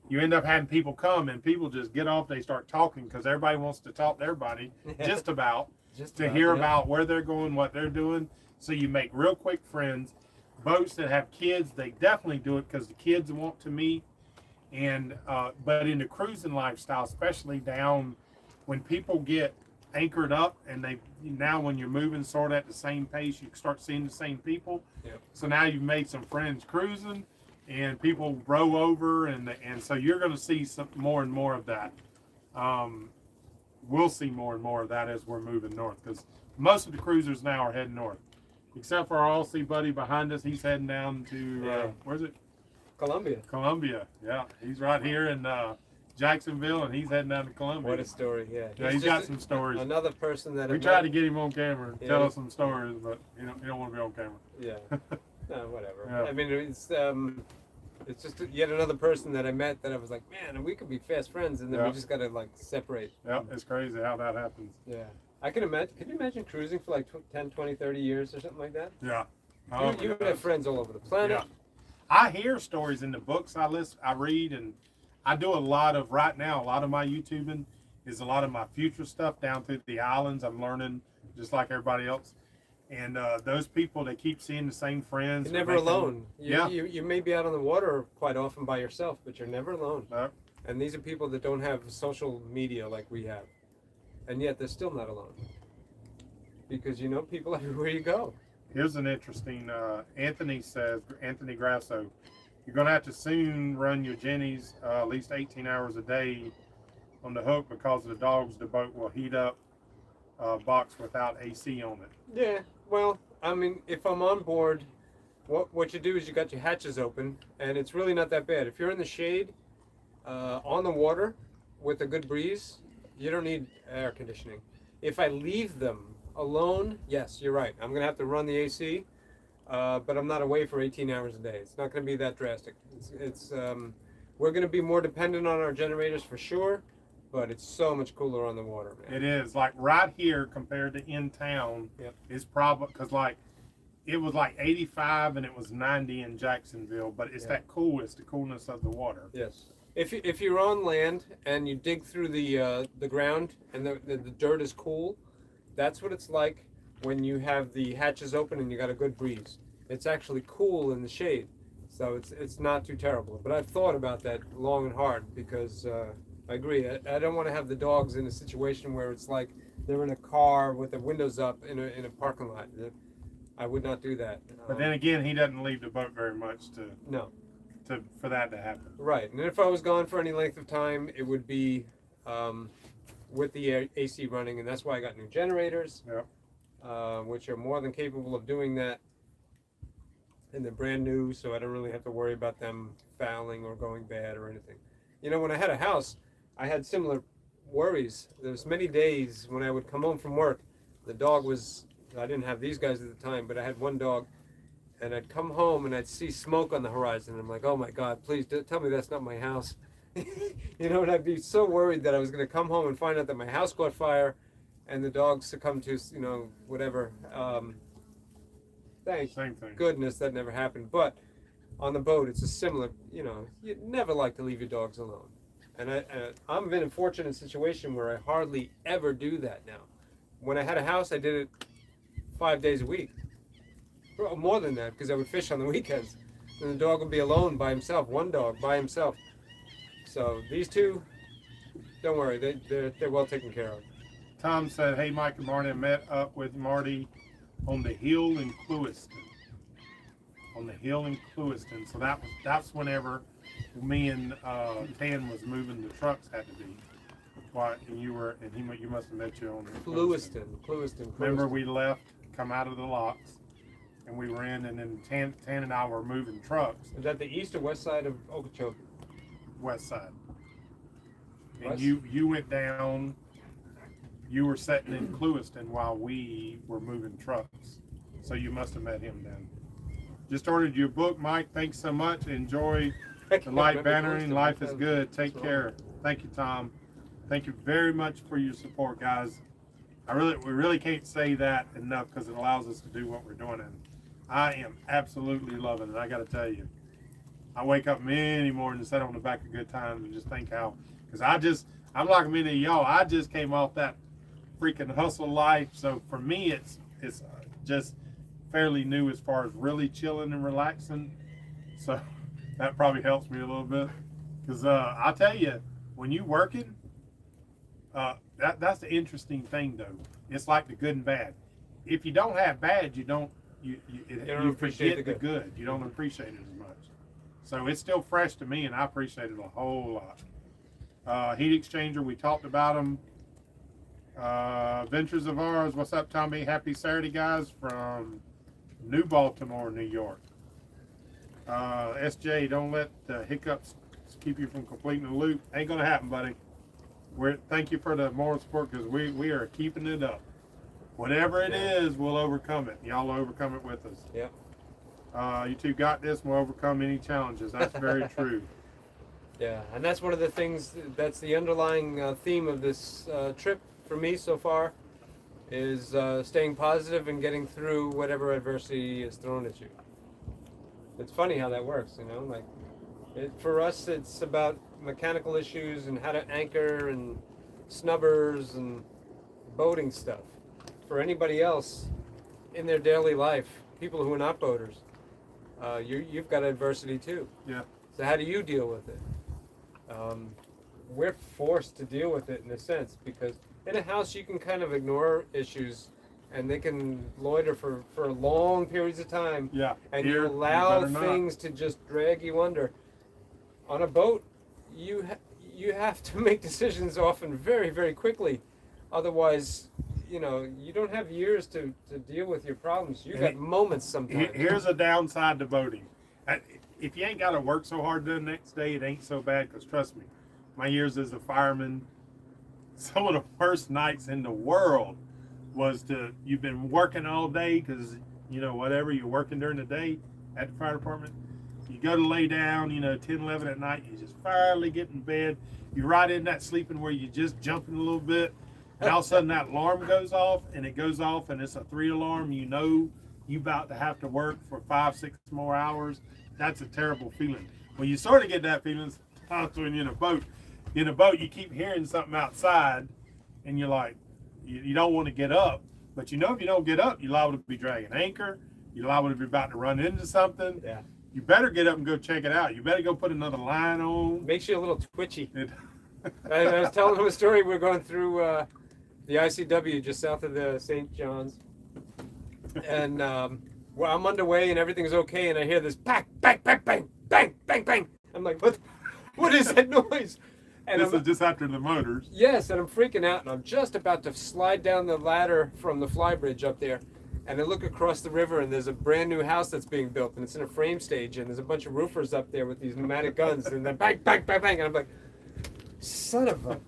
you end up having people come and people just get off. They start talking because everybody wants to talk to everybody, just about, to hear about where they're going, what they're doing. So you make real quick friends. Boats that have kids, they definitely do it because the kids want to meet. And but in the cruising lifestyle, especially down when people get anchored up and they now when you're moving sort of at the same pace, you start seeing the same people. Yep. So now you've made some friends cruising, and people row over, and so you're going to see some more and more of that. We'll see more and more of that as we're moving north because most of the cruisers now are heading north, except for our Aussie buddy behind us. He's heading down to where's it? Columbia. Columbia. Yeah, he's right here in Jacksonville, and he's heading down to Columbia. What a story, yeah. Yeah, he's got some stories. Another person that We tried to get him on camera and tell us some stories, but you don't want to be on camera. Yeah. No, whatever. Yeah. I mean, it's just yet another person that I met that I was like, man, we could be fast friends, and then we just gotta like separate. Yeah, it's crazy how that happens. Yeah. I can imagine. Could you imagine cruising for like 10, 20, 30 years or something like that? Yeah. You would have friends all over the planet. Yeah. I hear stories in the books I read, and I do a lot of right now. A lot of my YouTubing is a lot of my future stuff down through the islands. I'm learning just like everybody else, and those people they keep seeing the same friends. You're never alone. Yeah. You may be out on the water quite often by yourself, but you're never alone. No. And these are people that don't have social media like we have, and yet they're still not alone because you know people everywhere you go. Here's an interesting, Anthony Grasso, you're going to have to soon run your Jennies at least 18 hours a day on the hook because of the dogs. The boat will heat up box without AC on it. Yeah, well, I mean, if I'm on board, what you do is you got your hatches open, and it's really not that bad. If you're in the shade, on the water, with a good breeze, you don't need air conditioning. If I leave them alone, yes, you're right. I'm gonna have to run the AC, but I'm not away for 18 hours a day. It's not gonna be that drastic. We're gonna be more dependent on our generators for sure, but it's so much cooler on the water, man. It is like right here compared to in town. Yep. Is probably because like it was like 85 and it was 90 in Jacksonville, but it's that cool. It's the coolness of the water. Yes. If you're on land and you dig through the ground and the dirt is cool, that's what it's like when you have the hatches open and you got a good breeze. It's actually cool in the shade, so it's not too terrible. But I've thought about that long and hard because I agree. I don't want to have the dogs in a situation where it's like they're in a car with the windows up in a parking lot. I would not do that. But then again, he doesn't leave the boat very much for that to happen. Right, and if I was gone for any length of time, it would be with the AC running, and that's why I got new generators, which are more than capable of doing that. And they're brand new, so I don't really have to worry about them fouling or going bad or anything. You know, when I had a house, I had similar worries. There was many days when I would come home from work, the dog was, I didn't have these guys at the time, but I had one dog, and I'd come home and I'd see smoke on the horizon. I'm like, oh my God, please tell me that's not my house. You know, and I'd be so worried that I was going to come home and find out that my house caught fire and the dog succumbed to, you know, whatever. Thank goodness that never happened. But on the boat, it's a similar, you know, you'd never like to leave your dogs alone. And I'm in a fortunate situation where I hardly ever do that now. When I had a house, I did it 5 days a week. Well, more than that, because I would fish on the weekends. And the dog would be alone by himself, one dog by himself. So these two, don't worry, they're well taken care of. Tom said, hey, Mike and Marty, I met up with Marty on the hill in Clewiston. On the hill in Clewiston. So that's whenever me and Tan was moving, the trucks had to be. Why, and you must have met you on Clewiston. Remember we left, come out of the locks, and we were in, and then Tan and I were moving trucks. Is that the east or west side of Okeechobee? West side. And West? you went down you were sitting in Clewiston while we were moving trucks. So you must have met him then. Just ordered your book, Mike. Thanks so much. Enjoy the light bannering. Life is good. Take care. Thank you, Tom. Thank you very much for your support, guys. We really can't say that enough because it allows us to do what we're doing. And I am absolutely loving it. I got to tell you, I wake up many mornings, sit on the back of Good Times, and just think how, because I'm like many of y'all. I just came off that freaking hustle life. So for me, it's just fairly new as far as really chilling and relaxing. So that probably helps me a little bit. Because I'll tell you, when you working, that's the interesting thing though. It's like the good and bad. If you don't have bad, you appreciate forget the good. You don't appreciate it as much. So it's still fresh to me, and I appreciate it a whole lot. Heat exchanger, we talked about them. Ventures of Ours, what's up, Tommy? Happy Saturday, guys, from New Baltimore, New York. SJ, don't let the hiccups keep you from completing the loop. Ain't gonna happen, buddy. Thank you for the moral support, because we are keeping it up. Whatever it is, we'll overcome it. Y'all will overcome it with us. Yep. You two got this. We'll overcome any challenges. That's very true. Yeah, and that's one of the things, that's the underlying theme of this trip for me so far, is staying positive and getting through whatever adversity is thrown at you. It's funny how that works, you know, like for us it's about mechanical issues and how to anchor and snubbers and boating stuff. For anybody else in their daily life, people who are not boaters, you've got adversity too. Yeah. So how do you deal with it? We're forced to deal with it in a sense, because in a house you can kind of ignore issues and they can loiter for long periods of time. Yeah. And Here, you allow better not. things to just drag you under. On a boat, you have to make decisions often very, very quickly. Otherwise, you know, you don't have years to deal with your problems. You got moments sometimes. Here's a downside to boating. If you ain't got to work so hard the next day, it ain't so bad, because trust me, my years as a fireman, some of the worst nights in the world was you've been working all day because, you know, whatever, you're working during the day at the fire department. You go to lay down, 10, 11 at night, you just finally get in bed. You're right in that sleeping where you just jumping a little bit, and all of a sudden that alarm goes off, and it goes off, and it's a 3 alarm. You know you about to have to work for 5, 6 more hours. That's a terrible feeling. When you sort of get that feeling, sometimes when you're in a boat. In a boat, you keep hearing something outside, and you're like, you don't want to get up, but you know if you don't get up, you're liable to be dragging anchor. You're liable to be about to run into something. Yeah. You better get up and go check it out. You better go put another line on. Makes you a little twitchy. I was telling him a story. We're going through the ICW just south of the St. John's, and well, I'm underway and everything's okay, and I hear this bang, bang, bang, bang, bang, bang, bang. I'm like, what is that noise? And This is just after the motors. Yes, and I'm freaking out, and I'm just about to slide down the ladder from the flybridge up there, and I look across the river, and there's a brand new house that's being built, and it's in a frame stage, and there's a bunch of roofers up there with these pneumatic guns, and then bang, bang, bang, bang, and I'm like, son of a...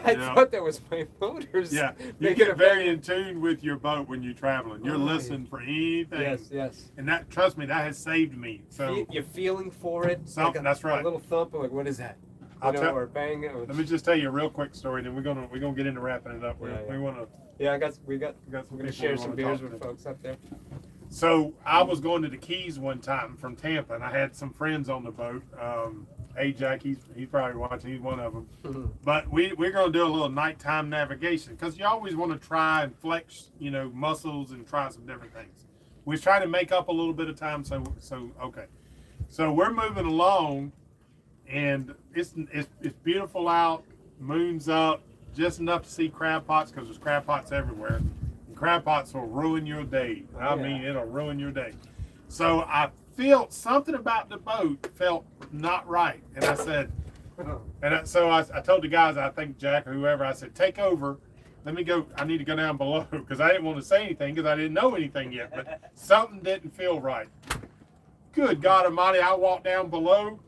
I thought that was my motors. Yeah, you get very in tune with your boat when you're traveling. You're listening for anything. Yes, yes. And that, trust me, that has saved me. So You're feeling for it. Something, that's right. A little thump, like, what is that? Or bang. Let me just tell you a real quick story, then we're gonna get into wrapping it up. Yeah. We want to. Yeah, we're gonna share some beers with to. folks up there. So I was going to the Keys one time from Tampa, and I had some friends on the boat. Jack, he's probably watching. He's one of them. Mm-hmm. But we're going to do a little nighttime navigation, because you always want to try and flex, muscles and try some different things. We try to make up a little bit of time. So okay. So we're moving along, and it's beautiful out. Moon's up, just enough to see crab pots, because there's crab pots everywhere. And crab pots will ruin your day. I mean, it'll ruin your day. So I felt something about the boat felt not right, and I said, so I told the guys, I think Jack or whoever, I said, take over. Let me go. I need to go down below, because I didn't want to say anything because I didn't know anything yet. But something didn't feel right. Good God Almighty! I walked down below.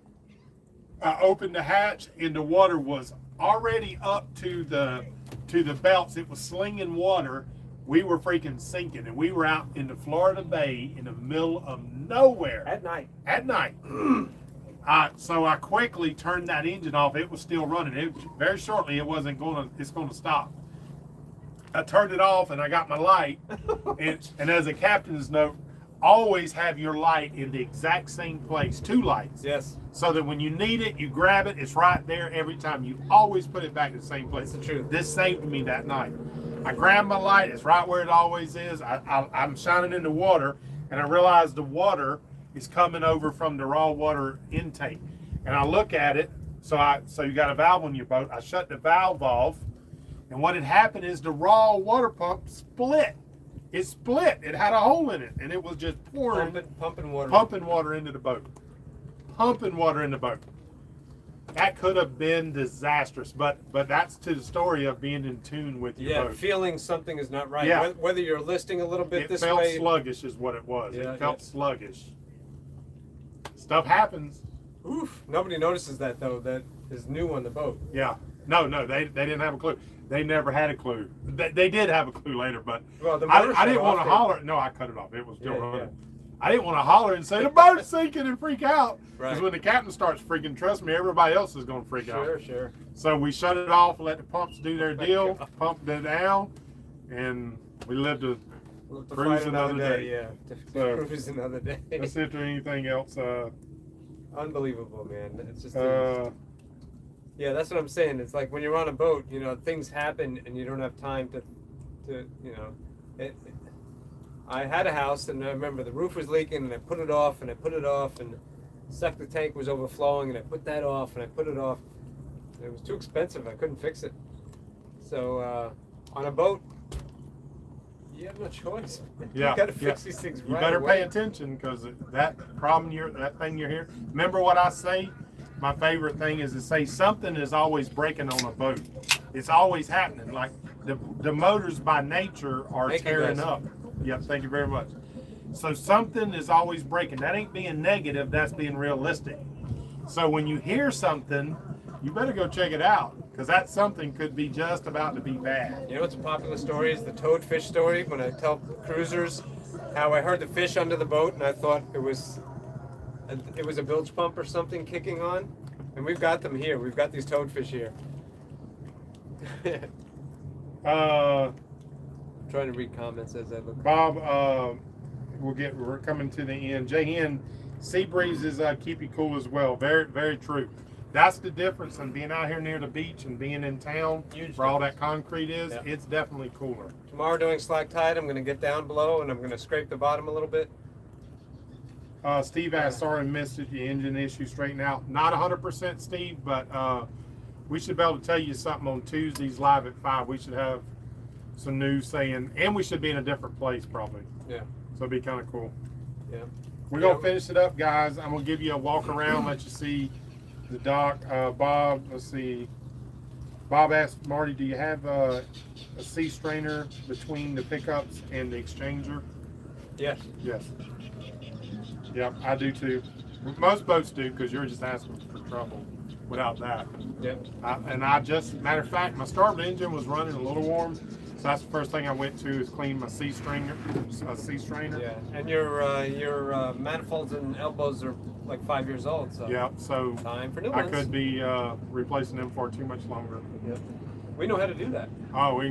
I opened the hatch, and the water was already up to the to the belts. It was slinging water. We were freaking sinking, and we were out in the Florida Bay in the middle of nowhere At night. at night. So I quickly turned that engine off. It was still running. Very shortly, it's going to stop. I turned it off and I got my light. and as a captain's note, always have your light in the exact same place, 2 lights. Yes. So that when you need it, you grab it, it's right there every time. You always put it back in the same place. That's the truth. This saved me that night. I grabbed my light, it's right where it always is. I'm shining in the water, and I realize the water is coming over from the raw water intake. And I look at it, so you got a valve on your boat. I shut the valve off, and what had happened is the raw water pump split. It split. It had a hole in it, and it was just pouring, Pumping water. pumping water into the boat. Pumping water in the boat. That could have been disastrous, but that's to the story of being in tune with your Yeah, boat. feeling something is not right. Yeah. Whether you're listing a little bit It this felt way. sluggish is what it was. Yeah, It felt yeah. sluggish. Stuff happens. Oof. Nobody notices that though. That is new on the boat. Yeah. No, they didn't have a clue. They never had a clue. They did have a clue later, but Well, the I motor didn't shut want to off, holler. No, I cut it off. It was still Yeah, running. yeah. I didn't want to holler and say the boat's sinking and freak out. Because Right. when the captain starts freaking, trust me, everybody else is going to freak out. Sure. So we shut it off and let the pumps do their my deal, God. pumped it down, and we lived to. We'll have to Cruise fight another another day. day. Yeah. To So- cruise another day. Let's see if there's anything else. Unbelievable, man. It's just. Yeah, that's what I'm saying. It's like when you're on a boat, you know, things happen and you don't have time to you know. I had a house and I remember the roof was leaking and I put it off and I put it off and the septic tank was overflowing and I put that off and I put it off. It was too expensive. I couldn't fix it. So on a boat, you have no choice. Yeah, You got to fix yeah. these things You right better away. pay attention because that thing you're here. Remember what I say? My favorite thing is to say something is always breaking on a boat. It's always happening. Like the motors by nature are Thank you, tearing guys. up. Yep, thank you very much. So something is always breaking. That ain't being negative, that's being realistic. So when you hear something, you better go check it out because that something could be just about to be bad. You know what's a popular story is the toadfish story. When I tell cruisers how I heard the fish under the boat and I thought it was a bilge pump or something kicking on, and we've got them here. We've got these toadfish here. Trying to read comments as I look. Bob, we're coming to the end. Jay sea breezes keep you cool as well. Very, very true. That's the difference in being out here near the beach and being in town Huge where all that concrete is. Yeah. It's definitely cooler. Tomorrow during slack tide, I'm going to get down below and I'm going to scrape the bottom a little bit. Steve asked, sorry I missed it, the engine issue straightened out. Not 100% Steve, but we should be able to tell you something on Tuesdays live at 5. We should have some news saying, and we should be in a different place probably. Yeah. So it'd be kind of cool. Yeah. We're Yeah. gonna finish it up, guys. I'm gonna give you a walk around, let you see the dock. Bob, let's see. Bob asked Marty, do you have a sea strainer between the pickups and the exchanger? Yes. Yes. Yep, I do too. Most boats do because you're just asking for trouble without that. Yep. Matter of fact, my starboard engine was running a little warm, so that's the first thing I went to is clean my sea strainer. Yeah. And your manifolds and elbows are like 5 years old, so Yep, so time for new I ones. could be replacing them for too much longer. Yep. We know how to do that. Oh,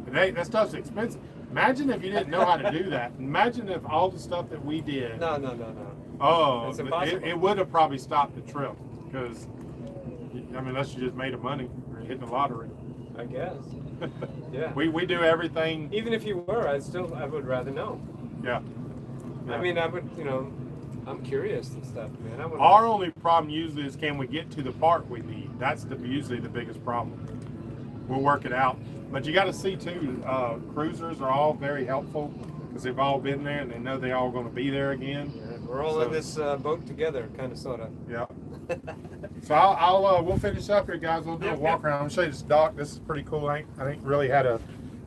that stuff's expensive. Imagine if you didn't know how to do that. Imagine if all the stuff that we did. No. Oh, It's impossible. it would have probably stopped the trip because, I mean, unless you just made a money or hitting the lottery. I guess. Yeah. We do everything. Even if you were, I would rather know. Yeah. I mean, I would, I'm curious and stuff, man. I would. Our only problem usually is can we get to the part we need? That's usually the biggest problem. We'll work it out. But you got to see too, cruisers are all very helpful because they've all been there and they know they're all going to be there again. Yeah, we're all in this boat together, kind of, sort of. Yeah. So we'll finish up here, guys. We'll do a walk around. I'll show you this dock. This is pretty cool. I ain't really had a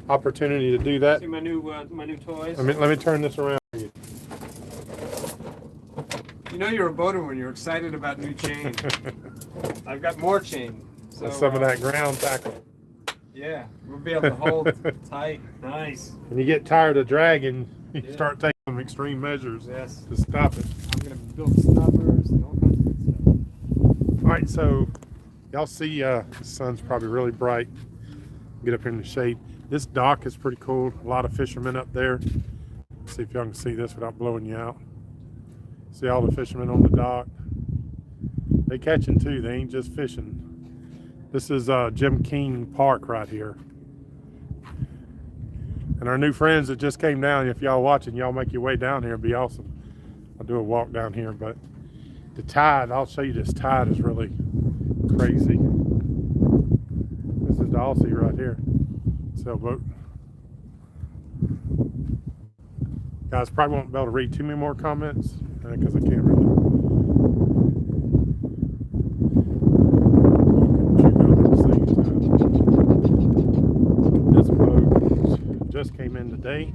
opportunity to do that. See my new toys. Let me turn this around for you. You know you're a boater when you're excited about new chain. I've got more chain. So Some of that ground tackle. Yeah, we'll be able to hold tight. Nice. When you get tired of dragging, you Yeah. start taking some extreme measures Yes. to stop it. I'm gonna build snubbers and all kinds of good stuff. All right, so y'all see the sun's probably really bright. Get up here in the shade. This dock is pretty cool. A lot of fishermen up there. Let's see if y'all can see this without blowing you out. See all the fishermen on the dock. They catching too. They ain't just fishing. This is Jim King Park right here. And our new friends that just came down, if y'all watching, y'all make your way down here. It'd be awesome. I'll do a walk down here, but the tide, I'll show you this tide is really crazy. This is the Aussie right here. Sailboat. Guys, probably won't be able to read too many more comments because I can't really. This boat just came in today.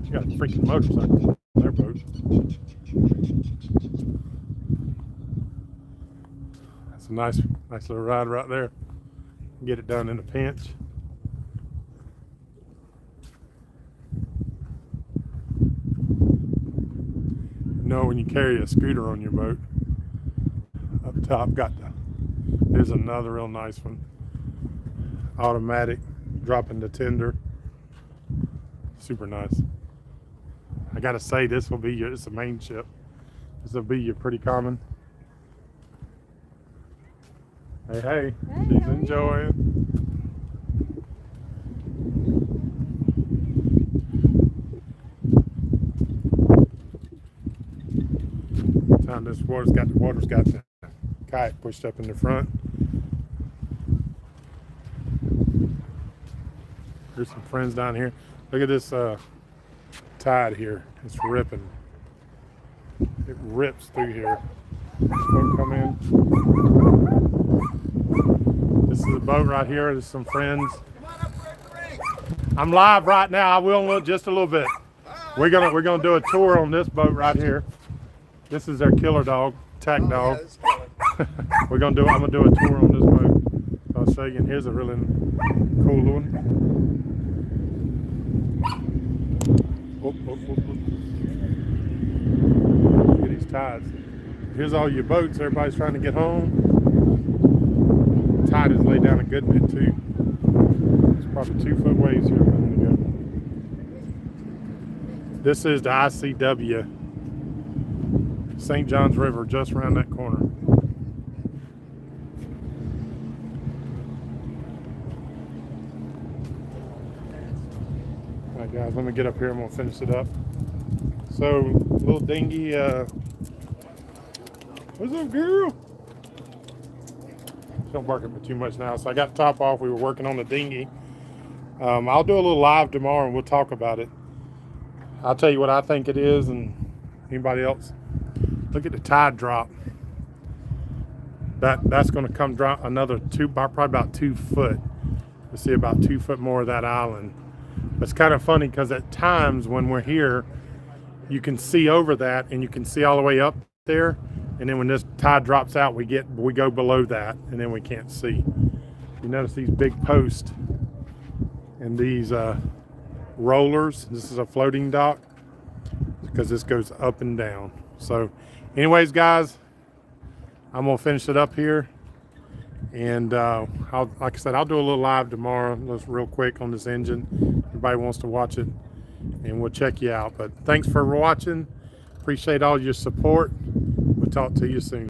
You got a freaking motorcycle on their boat. That's a nice little ride right there. Get it done in a pinch. You know, when you carry a scooter on your boat, up top there's another real nice one. Automatic, dropping the tender. Super nice. I gotta say, it's a main ship. This will be your pretty common. Hey, Hey, she's how are you? enjoying. Time this water's got the kayak pushed up in the front. There's some friends down here. Look at this tide here. It's ripping. It rips through here. Boat come in. This is a boat right here. There's some friends. I'm live right now. I will look just a little bit. We're gonna do a tour on this boat right here. This is their killer dog, tack dog. I'm gonna do a tour on this boat. I'll show you. And here's a really cool one. Look at these tides. Here's all your boats. Everybody's trying to get home. Tide is laid down a good bit too. It's probably 2 foot waves here a minute ago. This is the ICW. St. Johns River, just around that corner. All right, guys, let me get up here and we'll finish it up. So, little dinghy. What's up, girl? She don't bark at me too much now. So I got the top off. We were working on the dinghy. I'll do a little live tomorrow and we'll talk about it. I'll tell you what I think it is, and anybody else. Look at the tide drop. That's going to come drop another probably about 2 foot. We'll see about 2 foot more of that island. It's kind of funny because at times when we're here, you can see over that and you can see all the way up there. And then when this tide drops out, we go below that and then we can't see. You notice these big posts and these rollers. This is a floating dock because this goes up and down. So anyways, guys, I'm gonna finish it up here, and like I said, I'll do a little live tomorrow, just real quick on this engine. Everybody wants to watch it, and we'll check you out. But thanks for watching. Appreciate all your support. We'll talk to you soon.